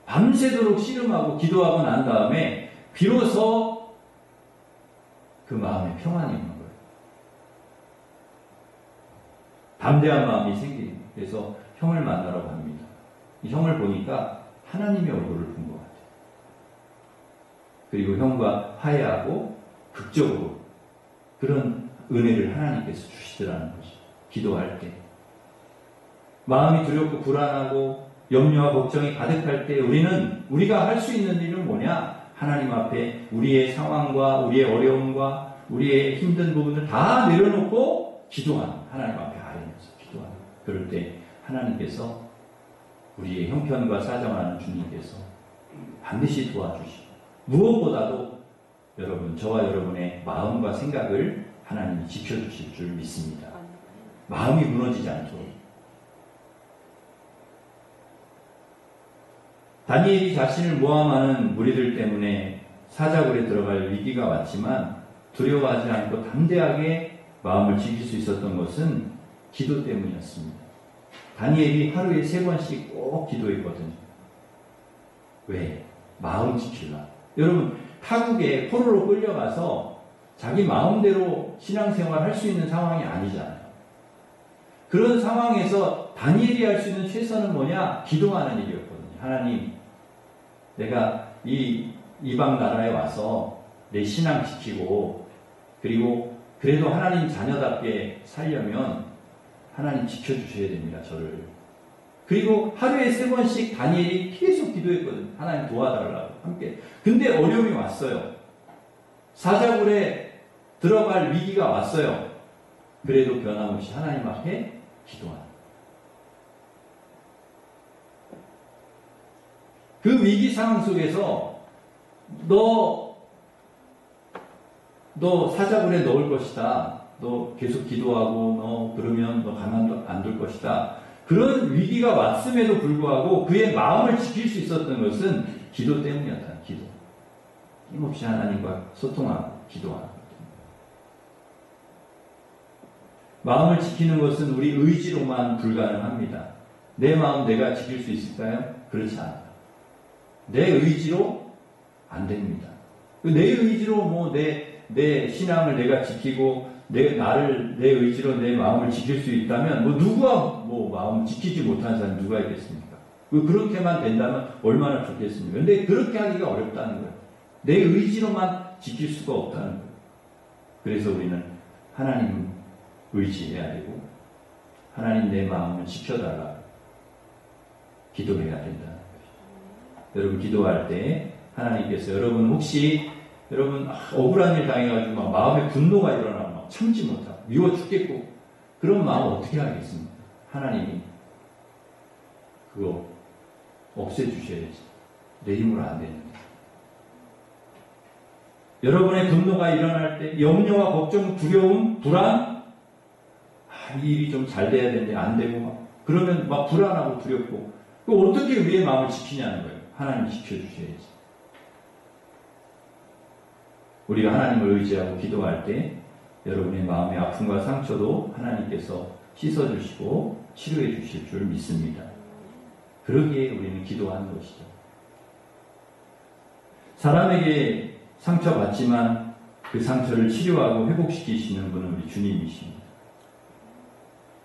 Speaker 1: 밤새도록 씨름하고 기도하고 난 다음에 비로소 그 마음에 평안이 있는 거예요. 담대한 마음이 생깁니다. 그래서 형을 만나러 갑니다. 이 형을 보니까 하나님의 얼굴을 본 것 같아요. 그리고 형과 화해하고 극적으로 그런 은혜를 하나님께서 주시더라는 거죠. 기도할 때 마음이 두렵고 불안하고 염려와 걱정이 가득할 때 우리가 할 수 있는 일은 뭐냐? 하나님 앞에 우리의 상황과 우리의 어려움과 우리의 힘든 부분을 다 내려놓고 기도하는, 하나님 앞에 아뢰면서 기도하는. 그럴 때 하나님께서 우리의 형편과 사정하는 주님께서 반드시 도와주시고, 무엇보다도 여러분, 저와 여러분의 마음과 생각을 하나님이 지켜주실 줄 믿습니다. 마음이 무너지지 않도록. 다니엘이 자신을 모함하는 무리들 때문에 사자굴에 들어갈 위기가 왔지만 두려워하지 않고 담대하게 마음을 지킬 수 있었던 것은 기도 때문이었습니다. 다니엘이 하루에 3번씩 꼭 기도했거든요. 왜? 마음 지키려. 여러분, 타국에 포로로 끌려가서 자기 마음대로 신앙생활 할 수 있는 상황이 아니잖아요. 그런 상황에서 다니엘이 할 수 있는 최선은 뭐냐? 기도하는 일이었거든요. 하나님, 내가 이 이방 나라에 와서 내 신앙 지키고, 그리고 그래도 하나님 자녀답게 살려면 하나님 지켜주셔야 됩니다, 저를. 그리고 하루에 3번씩 다니엘이 계속 기도했거든요. 하나님 도와달라고 함께. 근데 어려움이 왔어요. 사자굴에 들어갈 위기가 왔어요. 그래도 변함없이 하나님 앞에 기도하는. 그 위기 상황 속에서 너 사자굴에 넣을 것이다. 너 계속 기도하고 너 그러면 너 가만 안 둘 것이다. 그런 위기가 왔음에도 불구하고 그의 마음을 지킬 수 있었던 것은 기도 때문이었다. 기도. 힘없이 하나님과 소통하고 기도하고. 마음을 지키는 것은 우리 의지로만 불가능합니다. 내 마음 내가 지킬 수 있을까요? 그렇지 않아요. 내 의지로 안 됩니다. 내 의지로 내 신앙을 내가 지키고 내 의지로 내 마음을 지킬 수 있다면 누가 마음 지키지 못하는 사람이 누가 있겠습니까? 그렇게만 된다면 얼마나 좋겠습니까? 근데 그렇게 하기가 어렵다는 거예요. 내 의지로만 지킬 수가 없다는 거예요. 그래서 우리는 하나님 의지해야 되고 하나님 내 마음을 지켜달라 기도해야 된다는 거죠. 여러분 기도할 때 하나님께서 여러분 억울한 일 당해가지고 막 마음에 분노가 일어나고 막 참지 못하고 미워 죽겠고 그런 마음 어떻게 하겠습니까? 하나님이 그거 없애주셔야지. 내 힘으로 안 되는데. 여러분의 분노가 일어날 때 염려와 걱정, 두려움, 불안, 이 일이 좀 잘 돼야 되는데 안 되고 막 그러면 막 불안하고 두렵고 어떻게 우리의 마음을 지키냐는 거예요. 하나님이 지켜주셔야지. 우리가 하나님을 의지하고 기도할 때 여러분의 마음의 아픔과 상처도 하나님께서 씻어주시고 치료해 주실 줄 믿습니다. 그러기에 우리는 기도하는 것이죠. 사람에게 상처받지만 그 상처를 치료하고 회복시키시는 분은 우리 주님이십니다.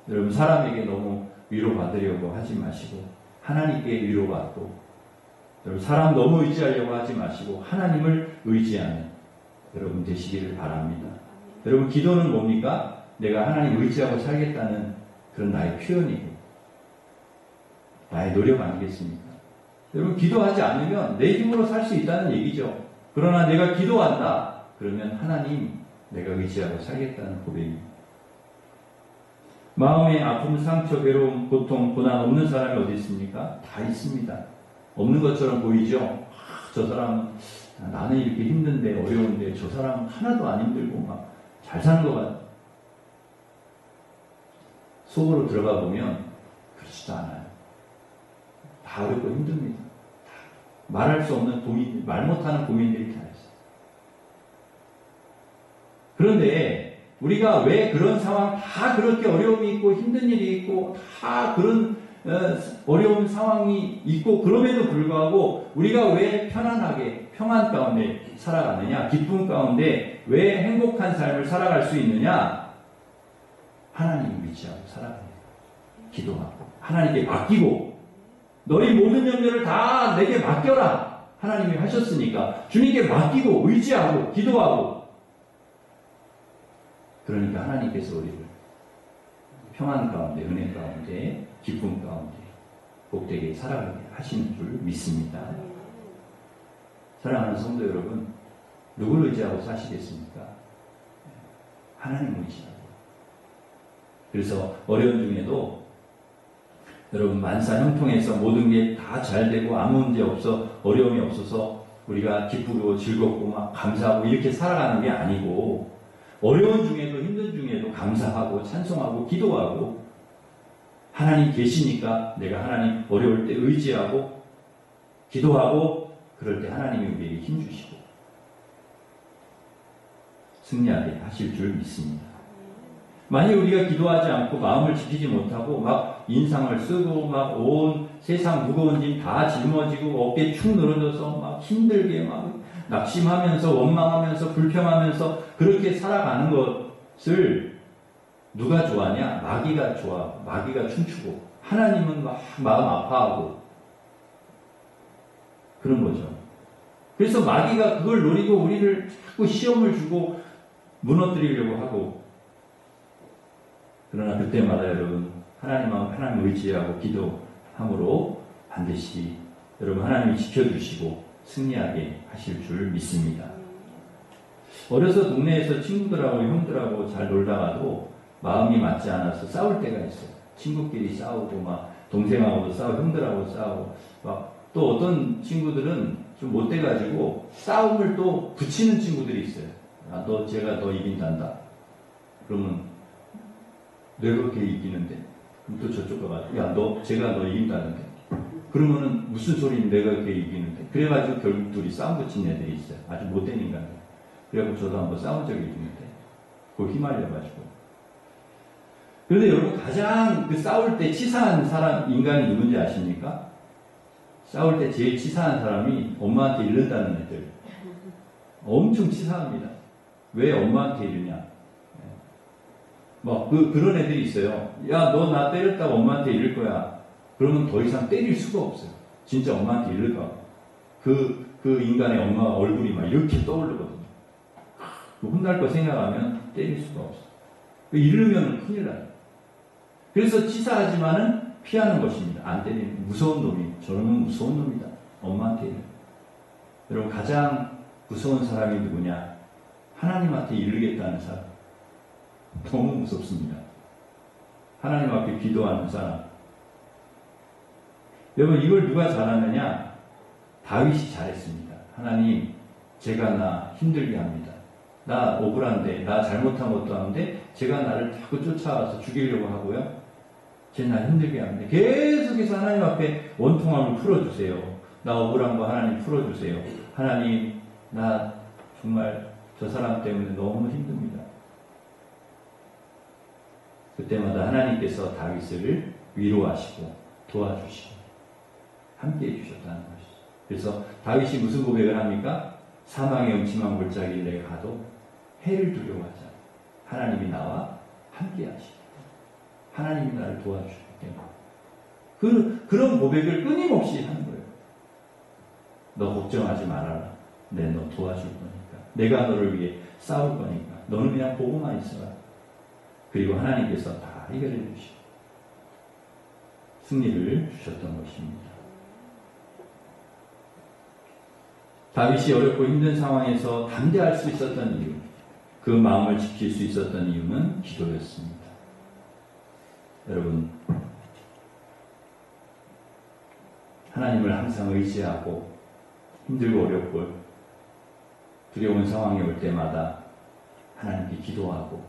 Speaker 1: 여러분 사람에게 너무 위로받으려고 하지 마시고 하나님께 위로받고 여러분 사람 너무 의지하려고 하지 마시고 하나님을 의지하는 여러분 되시기를 바랍니다. 여러분 기도는 뭡니까? 내가 하나님 의지하고 살겠다는 그런 나의 표현이고 나의 노력 아니겠습니까? 여러분 기도하지 않으면 내 힘으로 살 수 있다는 얘기죠. 그러나 내가 기도한다. 그러면 하나님 내가 의지하고 살겠다는 고백입니다. 마음의 아픔, 상처, 괴로움, 고통, 고난 없는 사람이 어디 있습니까? 다 있습니다. 없는 것처럼 보이죠? 저 사람은 나는 이렇게 힘든데 어려운데 저 사람은 하나도 안 힘들고 막 잘 사는 것 같아. 속으로 들어가 보면 그렇지도 않아요. 다 어렵고 힘듭니다. 다 말할 수 없는 고민, 말 못하는 고민들이 다 있어요. 그런데 우리가 왜 그런 상황 다 그렇게 어려움이 있고 힘든 일이 있고 다 그런 어려운 상황이 있고 그럼에도 불구하고 우리가 왜 편안하게 평안 가운데 살아가느냐, 기쁨 가운데 왜 행복한 삶을 살아갈 수 있느냐? 하나님을 의지하고 살아갑니다. 기도하고 하나님께 맡기고 너희 모든 염려를 다 내게 맡겨라. 하나님이 하셨으니까 주님께 맡기고 의지하고 기도하고 그러니까 하나님께서 우리를 평안 가운데 은혜 가운데 기쁨 가운데 복되게 살아가게 하시는 줄 믿습니다. 사랑하는 성도 여러분, 누구를 의지하고 사시겠습니까? 하나님을 의지하고. 그래서 어려운 중에도 여러분 만사 형통해서 모든 게 다 잘 되고 아무 문제 없어 어려움이 없어서 우리가 기쁘고 즐겁고 막 감사하고 이렇게 살아가는 게 아니고 어려운 중에도 힘든 중에도 감사하고 찬송하고 기도하고 하나님 계시니까 내가 하나님 어려울 때 의지하고 기도하고 그럴 때 하나님이 우리에게 힘주시고 승리하게 하실 줄 믿습니다. 만약 우리가 기도하지 않고 마음을 지키지 못하고 막 인상을 쓰고 막 온 세상 무거운 짐 다 짊어지고 어깨 축 늘어져서 막 힘들게 막 낙심하면서 원망하면서 불평하면서 그렇게 살아가는 것을 누가 좋아하냐? 마귀가 좋아. 마귀가 춤추고 하나님은 막 마음 아파하고 그런 거죠. 그래서 마귀가 그걸 노리고 우리를 자꾸 시험을 주고 무너뜨리려고 하고 그러나 그때마다 여러분 하나님 의지하고 기도함으로 반드시 여러분 하나님이 지켜주시고 승리하게 하실 줄 믿습니다. 어려서 동네에서 친구들하고 형들하고 잘 놀다가도 마음이 맞지 않아서 싸울 때가 있어요. 친구끼리 싸우고 막 동생하고도 싸우고 형들하고 싸우고 막 또 어떤 친구들은 좀 못돼가지고 싸움을 또 붙이는 친구들이 있어요. 아, 제가 너 이긴단다. 그러면 내가 그렇게 이기는데 그럼 또 저쪽 가가지고 야 제가 너 이긴다는데 그러면은 무슨 소리인데 내가 그렇게 이기는데 그래가지고 결국 둘이 싸움 붙인 애들이 있어요. 아주 못된 인간들. 그래갖고 저도 한번 싸운 적이 있는데 그걸 휘말려가지고 그런데 여러분 가장 그 싸울 때 치사한 사람 인간이 누군지 아십니까? 싸울 때 제일 치사한 사람이 엄마한테 이른다는 애들 엄청 치사합니다. 왜 엄마한테 이르냐? 막 그런 애들이 있어요. 야, 너 나 때렸다고 엄마한테 이를 거야. 그러면 더 이상 때릴 수가 없어요. 진짜 엄마한테 이를까? 그 인간의 엄마 얼굴이 막 이렇게 떠오르거든요. 혼날 거 생각하면 때릴 수가 없어요. 이르면 큰일 나요. 그래서 치사하지만은 피하는 것입니다. 안 때리는 무서운 놈이 저놈은 무서운 놈이다. 엄마한테 이르. 여러분 가장 무서운 사람이 누구냐? 하나님한테 이르겠다는 사람. 너무 무섭습니다. 하나님 앞에 기도하는 사람. 여러분 이걸 누가 잘하느냐? 다윗이 잘했습니다. 하나님 제가 나 힘들게 합니다. 나 억울한데 나 잘못한 것도 하는데 제가 나를 자꾸 쫓아와서 죽이려고 하고요. 제 나 힘들게 하는데 계속해서 하나님 앞에 원통함을 풀어주세요. 나 억울한 거 하나님 풀어주세요. 하나님 나 정말 저 사람 때문에 너무 힘듭니다. 그때마다 하나님께서 다윗을 위로하시고 도와주시고 함께해 주셨다는 것이죠. 그래서 다윗이 무슨 고백을 합니까? 사망의 음침한 골짜기를 내가 가도 해를 두려워하지 않아. 하나님이 나와 함께 하시고 하나님이 나를 도와주시기 때문에 그런 고백을 끊임없이 하는 거예요. 너 걱정하지 말아라. 내 너 도와줄 거니까. 내가 너를 위해 싸울 거니까. 너는 그냥 보고만 있어라. 그리고 하나님께서 다 해결해 주시고 승리를 주셨던 것입니다. 다윗이 어렵고 힘든 상황에서 담대할 수 있었던 이유, 그 마음을 지킬 수 있었던 이유는 기도였습니다. 여러분, 하나님을 항상 의지하고 힘들고 어렵고 두려운 상황이 올 때마다 하나님께 기도하고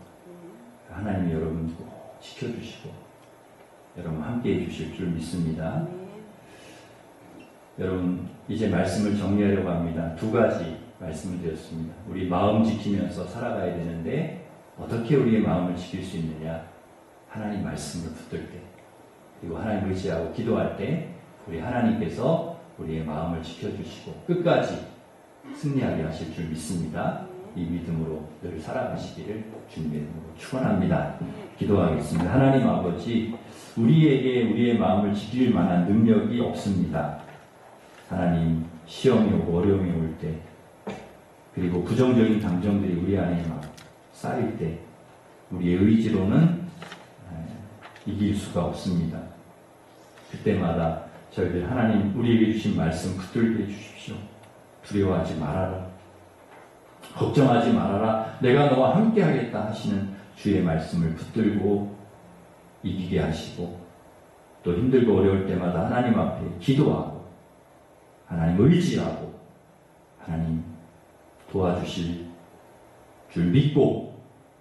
Speaker 1: 하나님이 여러분 꼭 지켜주시고 여러분 함께 해주실 줄 믿습니다. 여러분 이제 말씀을 정리하려고 합니다. 두 가지 말씀을 드렸습니다. 우리 마음 지키면서 살아가야 되는데 어떻게 우리의 마음을 지킬 수 있느냐? 하나님 말씀을 붙들 때 그리고 하나님 의지하고 기도할 때 우리 하나님께서 우리의 마음을 지켜주시고 끝까지 승리하게 하실 줄 믿습니다. 이 믿음으로 늘 살아가시기를 주님의 이름으로 축원합니다. 기도하겠습니다. 하나님 아버지, 우리에게 우리의 마음을 지킬 만한 능력이 없습니다. 하나님, 시험이 오고 어려움이 올 때, 그리고 부정적인 감정들이 우리 안에 막 쌓일 때, 우리의 의지로는 이길 수가 없습니다. 그때마다 저희들 하나님 우리에게 주신 말씀 붙들게 해주십시오. 두려워하지 말아라. 걱정하지 말아라. 내가 너와 함께 하겠다 하시는 주의 말씀을 붙들고 이기게 하시고 또 힘들고 어려울 때마다 하나님 앞에 기도하고 하나님 의지하고 하나님 도와주실 줄 믿고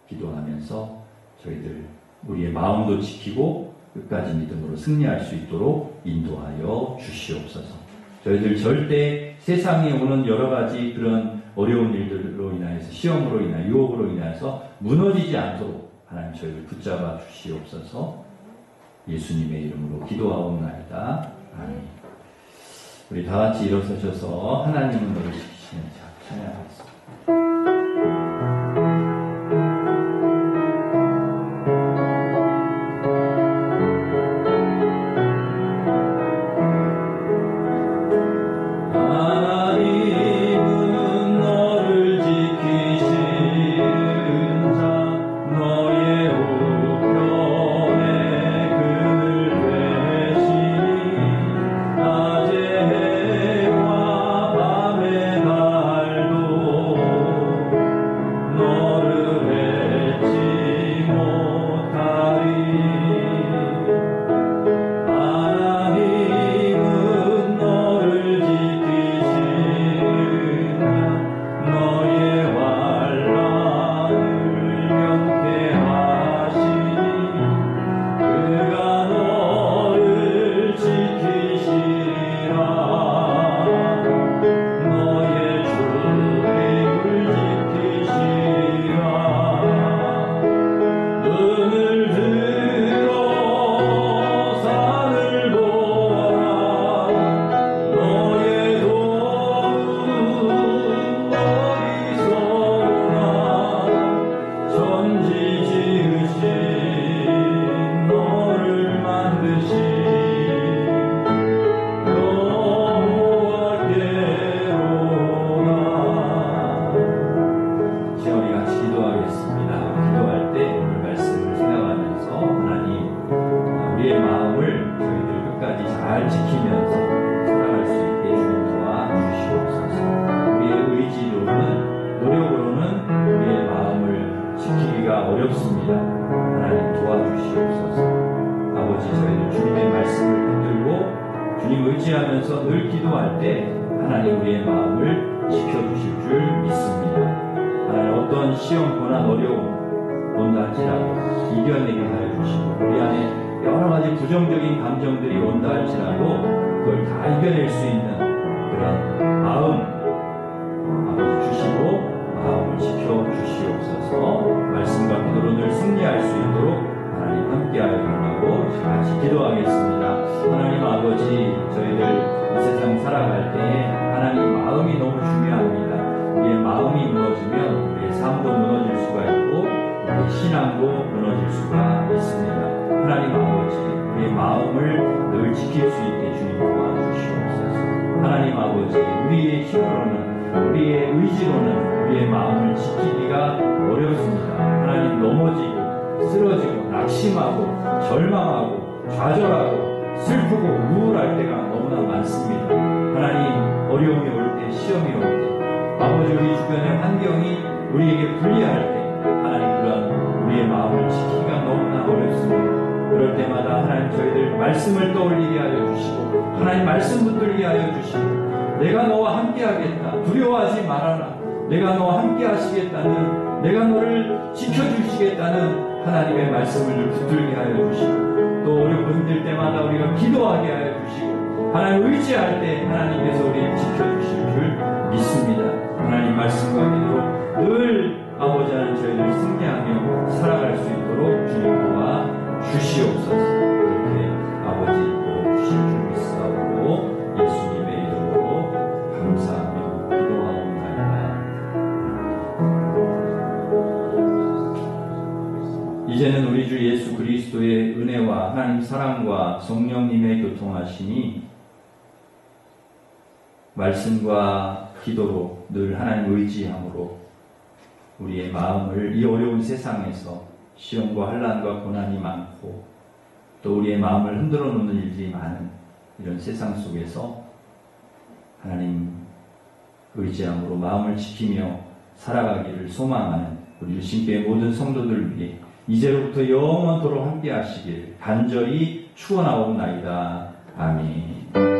Speaker 1: 기도하면서 저희들 우리의 마음도 지키고 끝까지 믿음으로 승리할 수 있도록 인도하여 주시옵소서. 저희들 절대 세상에 오는 여러 가지 그런 어려운 일들로 인하여서 시험으로 인하여 유혹으로 인하여서 무너지지 않도록 하나님 저희를 붙잡아 주시옵소서. 예수님의 이름으로 기도하옵나이다. 아멘. 우리 다 같이 일어서셔서 하나님은 너를 지키시는 자 찬양하겠습니다. 어렵습니다. 하나님 도와주시옵소서. 아버지 저희들 주님의 말씀을 붙들고 주님 의지하면서 늘 기도할 때 하나님 우리의 마음을 지켜주실 줄 믿습니다. 하나님 어떤 시험, 고난, 어려움 온다 할지라도 이겨내게 하여 주시고 우리 안에 여러 가지 부정적인 감정들이 온다 할지라도 그걸 다 이겨낼 수 있는 그런 마음 아버지 주시고 마음을 지켜주시옵소서. 말씀과 기도로 늘 승리할 수 있도록 하나님 함께하여 달라고 같이 기도하겠습니다. 하나님 아버지 저희들 이 세상 살아갈 때에 하나님 마음이 너무 중요합니다. 우리의 마음이 무너지면 우리의 삶도 무너질 수가 있고 우리의 신앙도 무너질 수가 있습니다. 하나님 아버지 우리의 마음을 늘 지킬 수 있게 주님 도와주시옵소서. 하나님 아버지 우리의 힘으로는 우리의 의지로는 우리의 마음을 지키기가 어렵습니다. 하나님 넘어지고 쓰러지고 낙심하고 절망하고 좌절하고 슬프고 우울할 때가 너무나 많습니다. 하나님 어려움이 올 때 시험이 올 때 아버지 우리 주변의 환경이 우리에게 불리할 때 하나님 그런 우리의 마음을 지키기가 너무나 어렵습니다. 그럴 때마다 하나님 저희들 말씀을 떠올리게 하여 주시고 하나님 말씀 붙들게 하여 주시고 내가 너와 함께 하겠다. 두려워하지 말아라. 내가 너와 함께 하시겠다는 내가 너를 지켜주시겠다는 하나님의 말씀을 붙들게 하여 주시고 또 어렵고 힘들 때마다 우리가 기도하게 하여 주시고 하나님 의지할 때 하나님께서 우리를 지켜주실 줄 믿습니다. 하나님 말씀과 기도로 늘 아버지 하나님 저희를 승리하며 살아갈 수 있도록 주님 도와 주시옵소서. 그렇게 아버지 도와주실 줄 믿사오고 예수님의 이름으로 감사하며 기도하옵나이다. 이제는 우리 주 예수 그리스도의 은혜와 하나님 사랑과 성령님의 교통하심이 말씀과 기도로 늘 하나님 의지함으로 우리의 마음을 이 어려운 세상에서 시험과 환난과 고난이 많고 또 우리의 마음을 흔들어 놓는 일들이 많은 이런 세상 속에서 하나님 의지함으로 마음을 지키며 살아가기를 소망하는 우리 일신교회 모든 성도들 위해 이제로부터 영원토록 함께 하시길 간절히 축원하옵나이다. 아멘.